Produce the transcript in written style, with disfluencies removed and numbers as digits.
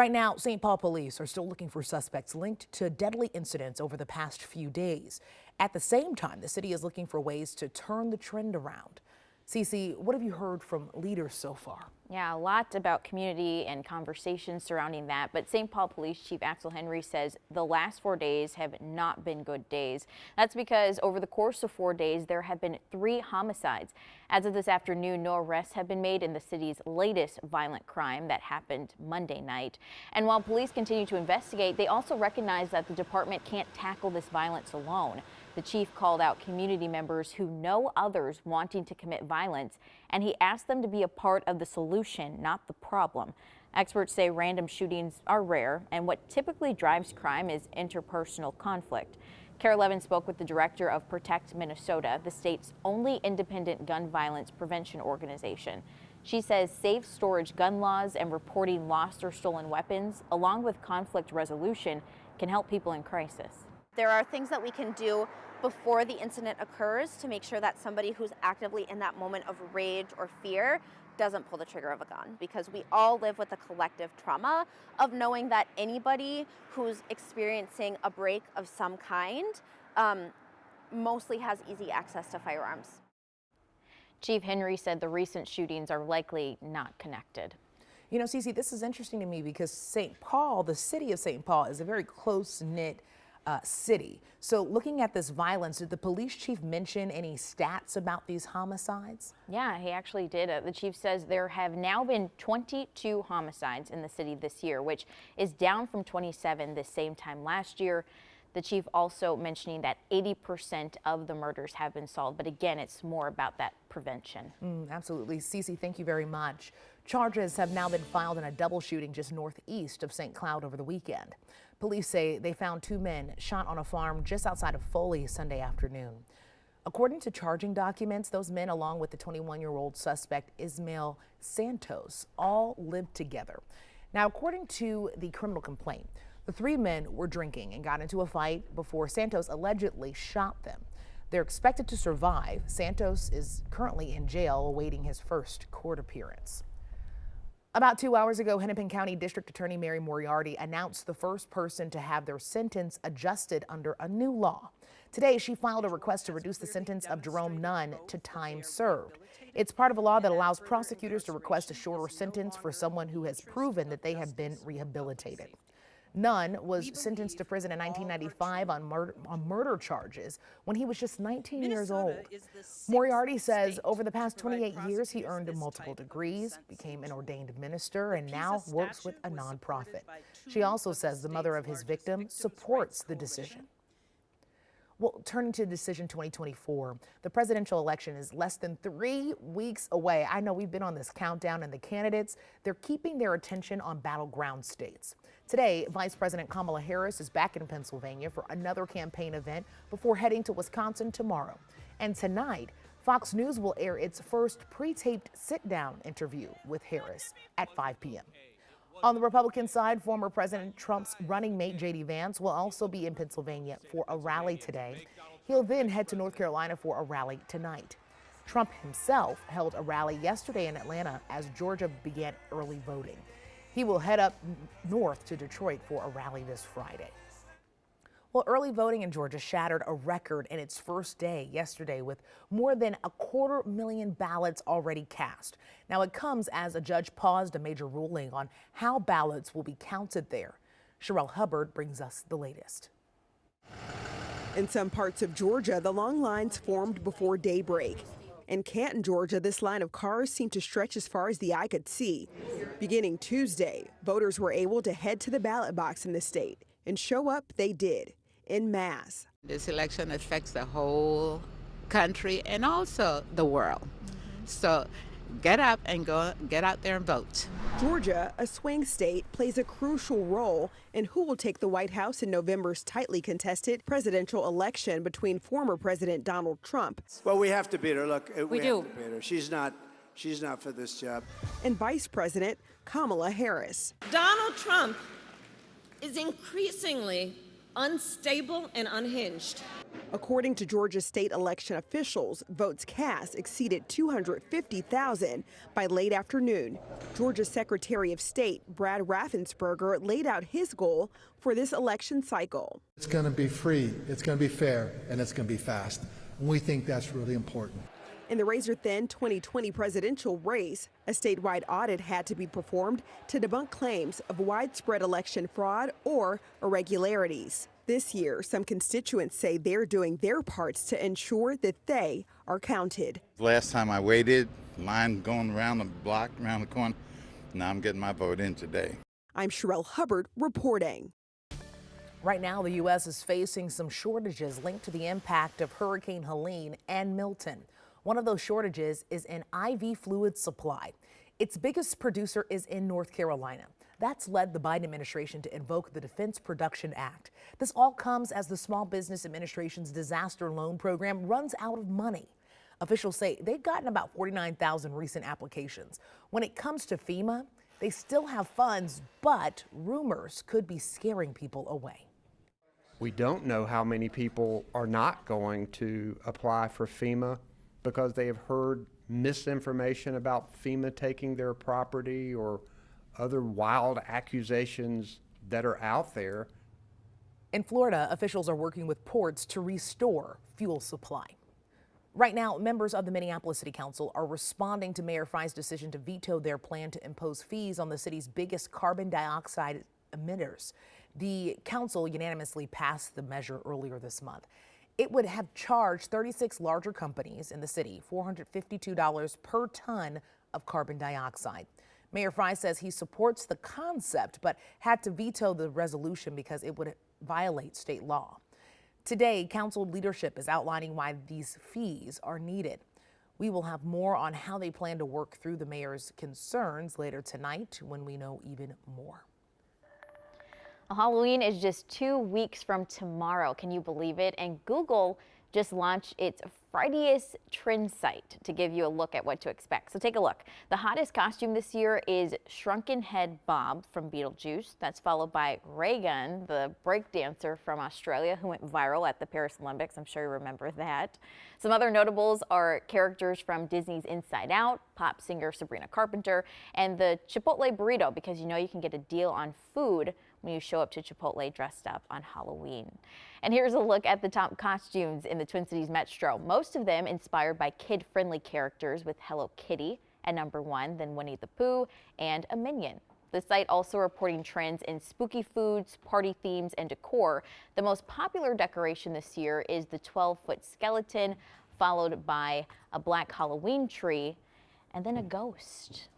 Right now, St. Paul police are still looking for suspects linked to deadly incidents over the past few days. At the same time, the city is looking for ways to turn the trend around. Cece, what have you heard from leaders so far? Yeah, a lot about community and conversations surrounding that. But St. Paul Police Chief Axel Henry says the last 4 days have not been good days. That's because over the course of 4 days, there have been 3 homicides. As of this afternoon, no arrests have been made in the city's latest violent crime that happened Monday night. And while police continue to investigate, they also recognize that the department can't tackle this violence alone. The chief called out community members who know others wanting to commit violence, and he asked them to be a part of the solution, not the problem. Experts say random shootings are rare, and what typically drives crime is interpersonal conflict. Kara Levin spoke with the director of Protect Minnesota, the state's only independent gun violence prevention organization. She says safe storage gun laws and reporting lost or stolen weapons, along with conflict resolution, can help people in crisis. There are things that we can do before the incident occurs to make sure that somebody who's actively in that moment of rage or fear doesn't pull the trigger of a gun, because we all live with the collective trauma of knowing that anybody who's experiencing a break of some kind mostly has easy access to firearms. Chief Henry said the recent shootings are likely not connected. You know, Cece, this is interesting to me because St. Paul, the city of St. Paul, is a very close-knit city. So looking at this violence, did the police chief mention any stats about these homicides? Yeah, he actually did. The chief says there have now been 22 homicides in the city this year, which is down from 27 this same time last year. The chief also mentioning that 80% of the murders have been solved. But again, it's more about that prevention. Absolutely. Cece, thank you very much. Charges have now been filed in a double shooting just northeast of St. Cloud over the weekend. Police say they found 2 men shot on a farm just outside of Foley Sunday afternoon. According to charging documents, those men, along with the 21-year-old suspect Ismael Santos, all lived together. Now, according to the criminal complaint, the 3 men were drinking and got into a fight before Santos allegedly shot them. They're expected to survive. Santos is currently in jail awaiting his first court appearance. About 2 hours ago, Hennepin County District Attorney Mary Moriarty announced the first person to have their sentence adjusted under a new law. Today, she filed a request to reduce the sentence of Jerome Nunn to time served. It's part of a law that allows prosecutors to request a shorter sentence for someone who has proven that they have been rehabilitated. Nunn was sentenced to prison in 1995 on murder charges when he was just 19 years old. Moriarty says over the past 28 years, he earned multiple degrees, became an ordained minister, and now works with a nonprofit. She also says the mother of his victim supports the decision. Well, turning to Decision 2024, the presidential election is less than 3 weeks away. I know we've been on this countdown, and the candidates, they're keeping their attention on battleground states. Today, Vice President Kamala Harris is back in Pennsylvania for another campaign event before heading to Wisconsin tomorrow. And tonight, Fox News will air its first pre-taped sit-down interview with Harris at 5 p.m. On the Republican side, former President Trump's running mate J.D. Vance will also be in Pennsylvania for a rally today. He'll then head to North Carolina for a rally tonight. Trump himself held a rally yesterday in Atlanta as Georgia began early voting. He will head up north to Detroit for a rally this Friday. Well, early voting in Georgia shattered a record in its first day yesterday with more than 250,000 ballots already cast. Now, it comes as a judge paused a major ruling on how ballots will be counted there. Sherelle Hubbard brings us the latest. In some parts of Georgia, the long lines formed before daybreak. In Canton, Georgia, this line of cars seemed to stretch as far as the eye could see. Beginning Tuesday, voters were able to head to the ballot box in the state, and show up they did, en masse. This election affects the whole country and also the world. So get up and get out there and vote. Georgia, a swing state, plays a crucial role in who will take the White House in November's tightly contested presidential election between former President Donald Trump. Well, we have to beat her. Look, we do. have to beat her. She's not for this job. And Vice President Kamala Harris. Donald Trump is increasingly unstable and unhinged. According to Georgia state election officials, votes cast exceeded 250,000 by late afternoon. Georgia Secretary of State Brad Raffensperger laid out his goal for this election cycle. It's going to be free, it's going to be fair, and it's going to be fast. And we think that's really important. In the razor-thin 2020 presidential race, a statewide audit had to be performed to debunk claims of widespread election fraud or irregularities. This year, some constituents say they're doing their parts to ensure that they are counted. Last time I waited, line going around the block, around the corner. Now I'm getting my vote in today. I'm Sherelle Hubbard reporting. Right now, the U.S. is facing some shortages linked to the impact of Hurricane Helene and Milton. One of those shortages is in IV fluid supply. Its biggest producer is in North Carolina. That's led the Biden administration to invoke the Defense Production Act. This all comes as the Small Business Administration's disaster loan program runs out of money. Officials say they've gotten about 49,000 recent applications. When it comes to FEMA, they still have funds, but rumors could be scaring people away. We don't know how many people are not going to apply for FEMA because they have heard misinformation about FEMA taking their property or other wild accusations that are out there. In Florida, officials are working with ports to restore fuel supply. Right now, members of the Minneapolis City Council are responding to Mayor Frye's decision to veto their plan to impose fees on the city's biggest carbon dioxide emitters. The council unanimously passed the measure earlier this month. It would have charged 36 larger companies in the city $452 per ton of carbon dioxide. Mayor Frye says he supports the concept, but had to veto the resolution because it would violate state law. Today, council leadership is outlining why these fees are needed. We will have more on how they plan to work through the mayor's concerns later tonight when we know even more. Well, Halloween is just 2 weeks from tomorrow. Can you believe it? And Google just launched its Frightiest trend site to give you a look at what to expect. So take a look. The hottest costume this year is Shrunken Head Bob from Beetlejuice. That's followed by Reagan, the breakdancer from Australia who went viral at the Paris Olympics. I'm sure you remember that. Some other notables are characters from Disney's Inside Out, pop singer Sabrina Carpenter, and the Chipotle burrito, because you know you can get a deal on food when you show up to Chipotle dressed up on Halloween. And here's a look at the top costumes in the Twin Cities Metro. Most of them inspired by kid-friendly characters, with Hello Kitty at #1, then Winnie the Pooh and a Minion. The site also reporting trends in spooky foods, party themes, and decor. The most popular decoration this year is the 12-foot skeleton, followed by a black Halloween tree, and then a ghost.